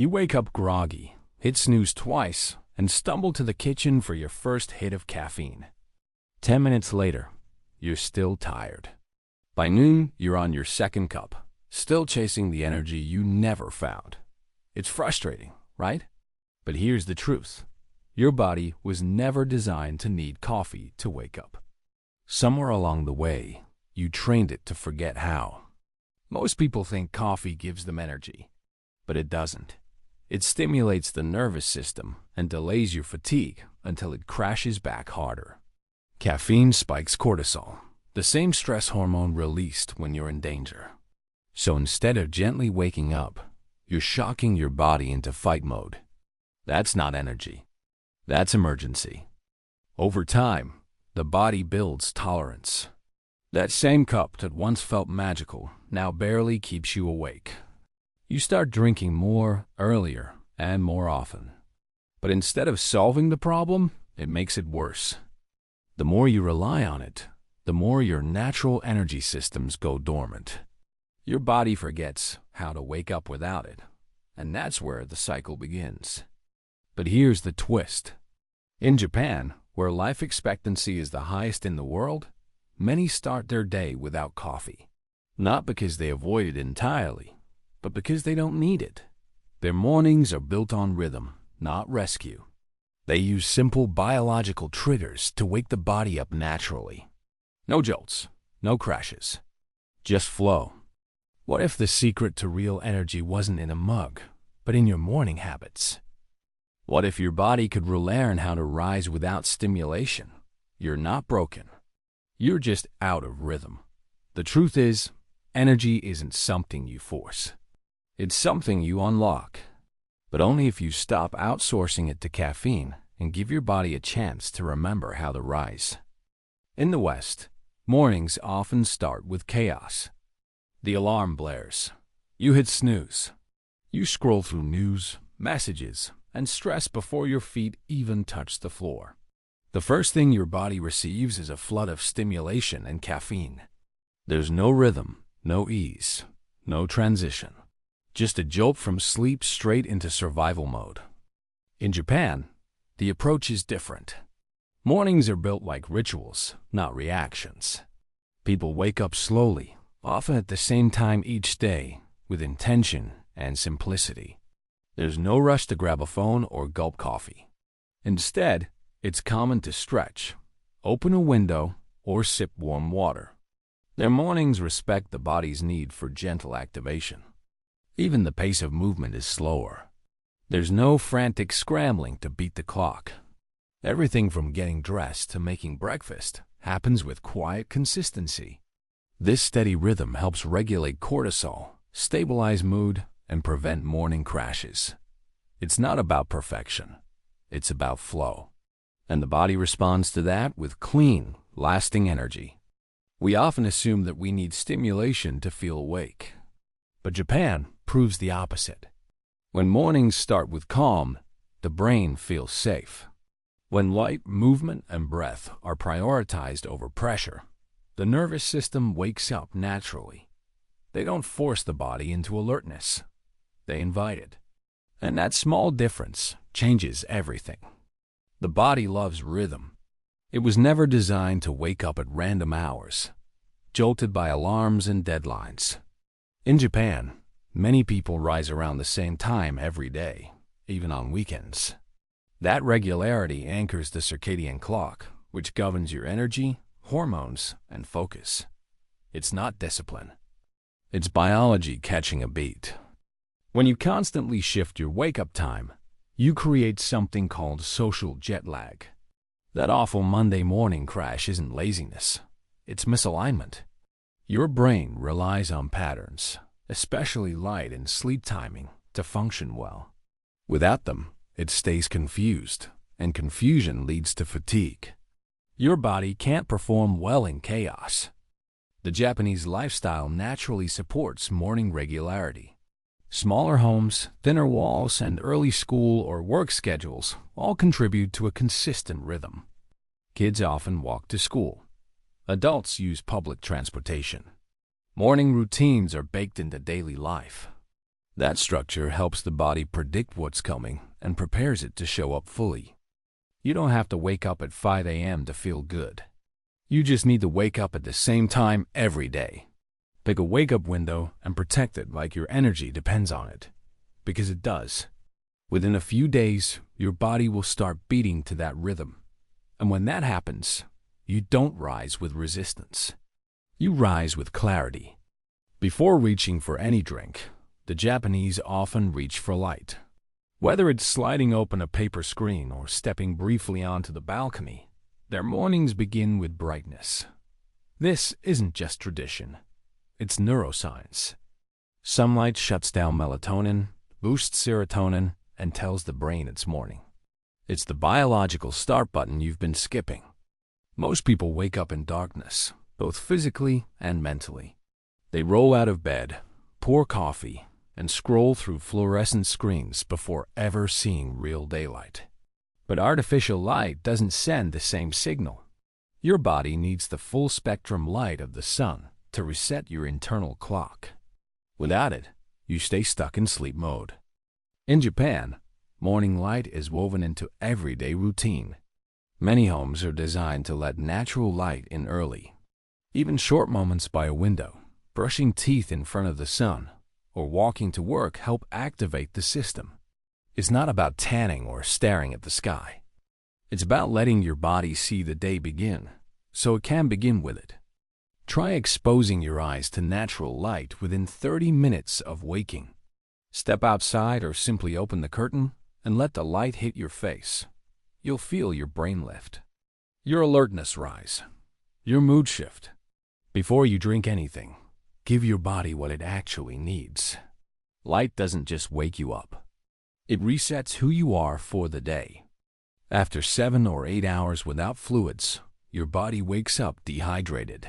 You wake up groggy, hit snooze twice, and stumble to the kitchen for your first hit of caffeine. 10 minutes later, you're still tired. By noon, you're on your second cup, still chasing the energy you never found. It's frustrating, right? But here's the truth. Your body was never designed to need coffee to wake up. Somewhere along the way, you trained it to forget how. Most people think coffee gives them energy, but it doesn't. It stimulates the nervous system and delays your fatigue until it crashes back harder. Caffeine spikes cortisol, the same stress hormone released when you're in danger. So instead of gently waking up, you're shocking your body into fight mode. That's not energy. That's emergency. Over time, the body builds tolerance. That same cup that once felt magical now barely keeps you awake. You start drinking more, earlier, and more often. But instead of solving the problem, it makes it worse. The more you rely on it, the more your natural energy systems go dormant. Your body forgets how to wake up without it, and that's where the cycle begins. But here's the twist. In Japan, where life expectancy is the highest in the world, many start their day without coffee. Not because they avoid it entirely, but because they don't need it. Their mornings are built on rhythm, not rescue. They use simple biological triggers to wake the body up naturally. No jolts, no crashes, just flow. What if the secret to real energy wasn't in a mug, but in your morning habits? What if your body could relearn how to rise without stimulation? You're not broken. You're just out of rhythm. The truth is, energy isn't something you force. It's something you unlock, but only if you stop outsourcing it to caffeine and give your body a chance to remember how to rise. In the West, mornings often start with chaos. The alarm blares. You hit snooze. You scroll through news, messages, and stress before your feet even touch the floor. The first thing your body receives is a flood of stimulation and caffeine. There's no rhythm, no ease, no transition. Just a jolt from sleep straight into survival mode. In Japan, the approach is different. Mornings are built like rituals, not reactions. People wake up slowly, often at the same time each day, with intention and simplicity. There's no rush to grab a phone or gulp coffee. Instead, it's common to stretch, open a window, or sip warm water. Their mornings respect the body's need for gentle activation. Even the pace of movement is slower. There's no frantic scrambling to beat the clock. Everything from getting dressed to making breakfast happens with quiet consistency. This steady rhythm helps regulate cortisol, stabilize mood, and prevent morning crashes. It's not about perfection. It's about flow. And the body responds to that with clean, lasting energy. We often assume that we need stimulation to feel awake. But Japan proves the opposite. When mornings start with calm, the brain feels safe. When light, movement, and breath are prioritized over pressure, the nervous system wakes up naturally. They don't force the body into alertness. They invite it. And that small difference changes everything. The body loves rhythm. It was never designed to wake up at random hours, jolted by alarms and deadlines. In Japan, many people rise around the same time every day, even on weekends. That regularity anchors the circadian clock, which governs your energy, hormones, and focus. It's not discipline. It's biology catching a beat. When you constantly shift your wake-up time, you create something called social jet lag. That awful Monday morning crash isn't laziness. It's misalignment. Your brain relies on patterns, especially light and sleep timing, to function well. Without them, it stays confused, and confusion leads to fatigue. Your body can't perform well in chaos. The Japanese lifestyle naturally supports morning regularity. Smaller homes, thinner walls, and early school or work schedules all contribute to a consistent rhythm. Kids often walk to school. Adults use public transportation. Morning routines are baked into daily life. That structure helps the body predict what's coming and prepares it to show up fully. You don't have to wake up at 5 a.m. to feel good. You just need to wake up at the same time every day. Pick a wake-up window and protect it like your energy depends on it, because it does. Within a few days, your body will start beating to that rhythm. And when that happens, you don't rise with resistance. You rise with clarity. Before reaching for any drink, the Japanese often reach for light. Whether it's sliding open a paper screen or stepping briefly onto the balcony, their mornings begin with brightness. This isn't just tradition. It's neuroscience. Sunlight shuts down melatonin, boosts serotonin, and tells the brain it's morning. It's the biological start button you've been skipping. Most people wake up in darkness, both physically and mentally. They roll out of bed, pour coffee, and scroll through fluorescent screens before ever seeing real daylight. But artificial light doesn't send the same signal. Your body needs the full-spectrum light of the sun to reset your internal clock. Without it, you stay stuck in sleep mode. In Japan, morning light is woven into everyday routine. Many homes are designed to let natural light in early. Even short moments by a window, brushing teeth in front of the sun, or walking to work help activate the system. It's not about tanning or staring at the sky. It's about letting your body see the day begin, so it can begin with it. Try exposing your eyes to natural light within 30 minutes of waking. Step outside or simply open the curtain and let the light hit your face. You'll feel your brain lift, your alertness rise, your mood shift. Before you drink anything, give your body what it actually needs. Light doesn't just wake you up. It resets who you are for the day. After 7 or 8 hours without fluids, your body wakes up dehydrated.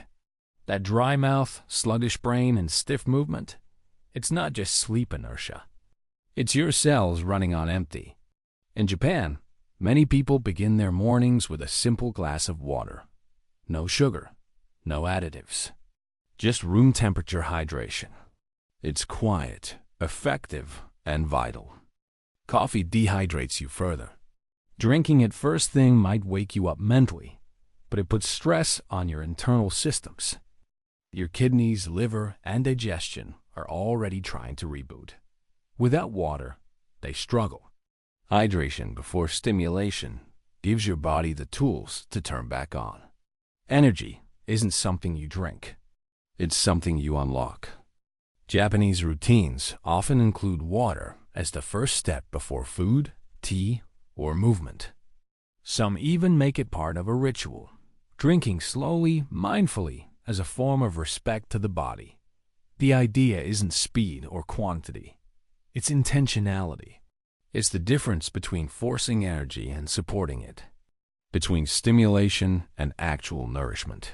That dry mouth, sluggish brain, and stiff movement, it's not just sleep inertia. It's your cells running on empty. In Japan, many people begin their mornings with a simple glass of water. No sugar, no additives. Just room temperature hydration. It's quiet, effective, and vital. Coffee dehydrates you further. Drinking it first thing might wake you up mentally, but it puts stress on your internal systems. Your kidneys, liver, and digestion are already trying to reboot. Without water, they struggle. Hydration before stimulation gives your body the tools to turn back on. Energy isn't something you drink. It's something you unlock. Japanese routines often include water as the first step before food, tea, or movement. Some even make it part of a ritual, drinking slowly, mindfully, as a form of respect to the body. The idea isn't speed or quantity. It's intentionality. It's the difference between forcing energy and supporting it, between stimulation and actual nourishment.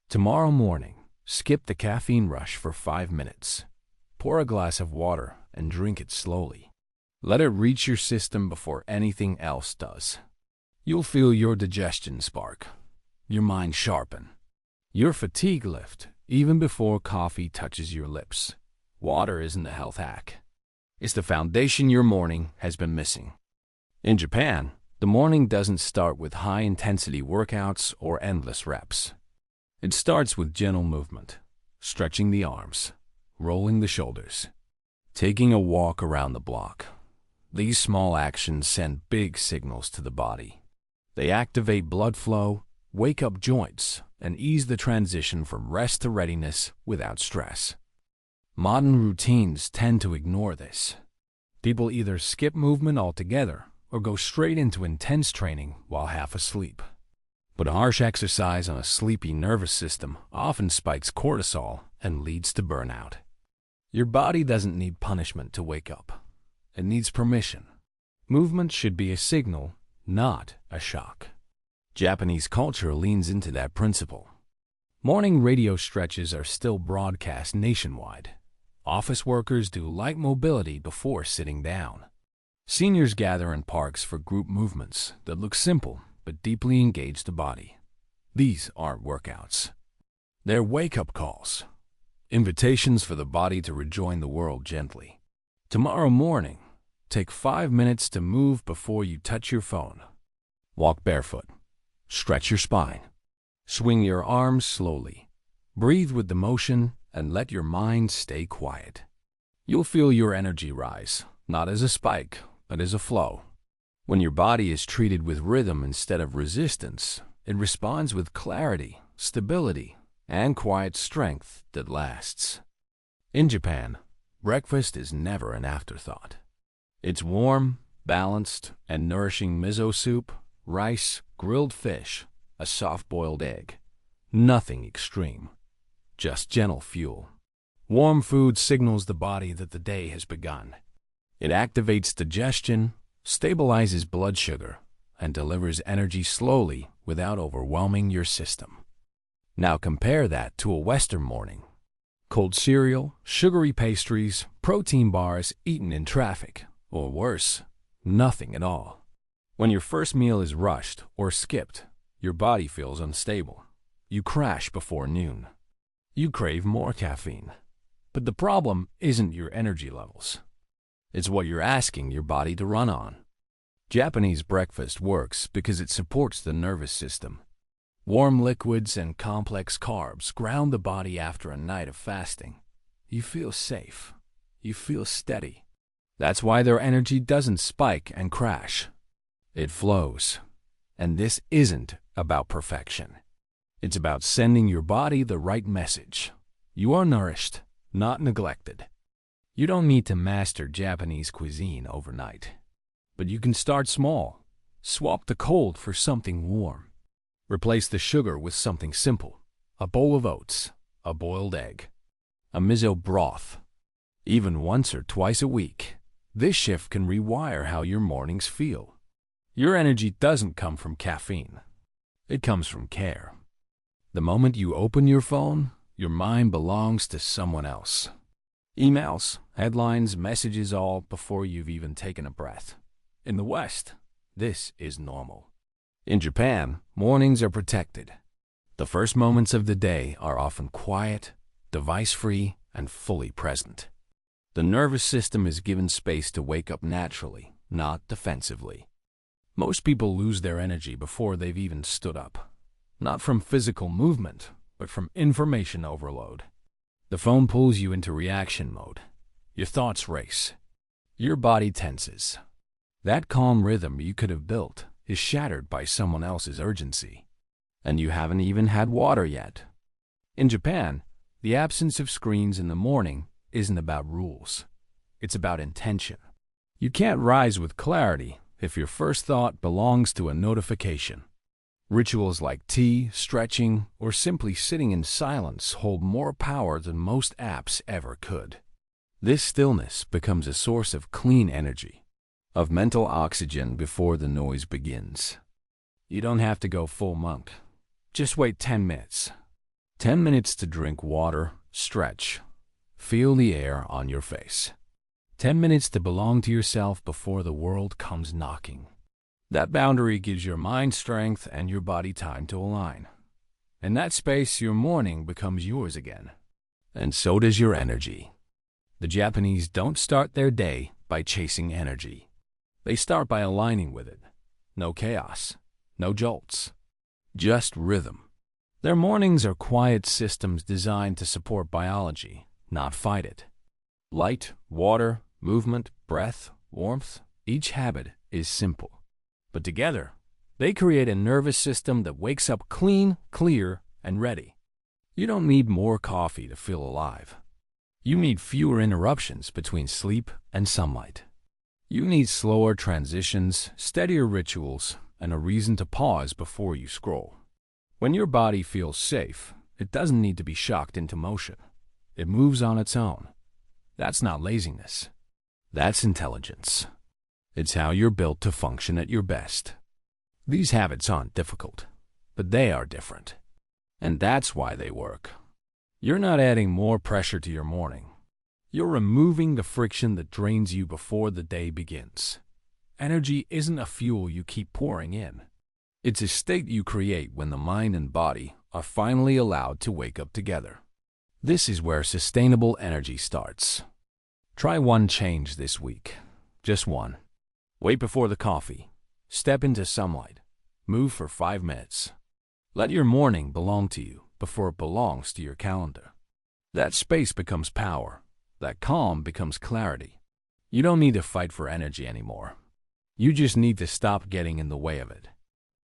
Tomorrow morning, skip the caffeine rush for 5 minutes. Pour a glass of water and drink it slowly. Let it reach your system before anything else does. You'll feel your digestion spark, your mind sharpen, your fatigue lift even before coffee touches your lips. Water isn't a health hack. It's the foundation your morning has been missing. In Japan, the morning doesn't start with high-intensity workouts or endless reps. It starts with gentle movement, stretching the arms, rolling the shoulders, taking a walk around the block. These small actions send big signals to the body. They activate blood flow, wake up joints, and ease the transition from rest to readiness without stress. Modern routines tend to ignore this. People either skip movement altogether or go straight into intense training while half asleep. But harsh exercise on a sleepy nervous system often spikes cortisol and leads to burnout. Your body doesn't need punishment to wake up. It needs permission. Movement should be a signal, not a shock. Japanese culture leans into that principle. Morning radio stretches are still broadcast nationwide. Office workers do light mobility before sitting down. Seniors gather in parks for group movements that look simple but deeply engage the body. These aren't workouts. They're wake-up calls, invitations for the body to rejoin the world gently. Tomorrow morning, take 5 minutes to move before you touch your phone. Walk barefoot. Stretch your spine. Swing your arms slowly. Breathe with the motion and let your mind stay quiet. You'll feel your energy rise, not as a spike, but as a flow. When your body is treated with rhythm instead of resistance, it responds with clarity, stability, and quiet strength that lasts. In Japan, breakfast is never an afterthought. It's warm, balanced, and nourishing miso soup, rice, grilled fish, a soft-boiled egg. Nothing extreme, just gentle fuel. Warm food signals the body that the day has begun. It activates digestion, stabilizes blood sugar, and delivers energy slowly without overwhelming your system. Now compare that to a Western morning. Cold cereal, sugary pastries, protein bars eaten in traffic, or worse, nothing at all. When your first meal is rushed or skipped, your body feels unstable. You crash before noon. You crave more caffeine. But the problem isn't your energy levels. It's what you're asking your body to run on. Japanese breakfast works because it supports the nervous system. Warm liquids and complex carbs ground the body after a night of fasting. You feel safe. You feel steady. That's why their energy doesn't spike and crash. It flows. And this isn't about perfection. It's about sending your body the right message. You are nourished, not neglected. You don't need to master Japanese cuisine overnight. But you can start small. Swap the cold for something warm. Replace the sugar with something simple. A bowl of oats, a boiled egg, a miso broth. Even once or twice a week, this shift can rewire how your mornings feel. Your energy doesn't come from caffeine. It comes from care. The moment you open your phone, your mind belongs to someone else. Emails, headlines, messages all before you've even taken a breath. In the West, this is normal. In Japan, mornings are protected. The first moments of the day are often quiet, device-free, and fully present. The nervous system is given space to wake up naturally, not defensively. Most people lose their energy before they've even stood up. Not from physical movement, but from information overload. The phone pulls you into reaction mode. Your thoughts race. Your body tenses. That calm rhythm you could have built is shattered by someone else's urgency. And you haven't even had water yet. In Japan, the absence of screens in the morning isn't about rules. It's about intention. You can't rise with clarity if your first thought belongs to a notification. Rituals like tea, stretching, or simply sitting in silence hold more power than most apps ever could. This stillness becomes a source of clean energy, of mental oxygen before the noise begins. You don't have to go full monk. Just wait 10 minutes. 10 minutes to drink water, stretch, feel the air on your face. 10 minutes to belong to yourself before the world comes knocking. That boundary gives your mind strength and your body time to align. In that space, your morning becomes yours again. And so does your energy. The Japanese don't start their day by chasing energy. They start by aligning with it. No chaos, no jolts, just rhythm. Their mornings are quiet systems designed to support biology, not fight it. Light, water, movement, breath, warmth, each habit is simple. But together, they create a nervous system that wakes up clean, clear, and ready. You don't need more coffee to feel alive. You need fewer interruptions between sleep and sunlight. You need slower transitions, steadier rituals, and a reason to pause before you scroll. When your body feels safe, it doesn't need to be shocked into motion. It moves on its own. That's not laziness. That's intelligence. It's how you're built to function at your best. These habits aren't difficult, but they are different. And that's why they work. You're not adding more pressure to your morning. You're removing the friction that drains you before the day begins. Energy isn't a fuel you keep pouring in. It's a state you create when the mind and body are finally allowed to wake up together. This is where sustainable energy starts. Try one change this week. Just one. Wait before the coffee. Step into sunlight. Move for 5 minutes. Let your morning belong to you before it belongs to your calendar. That space becomes power. That calm becomes clarity. You don't need to fight for energy anymore. You just need to stop getting in the way of it.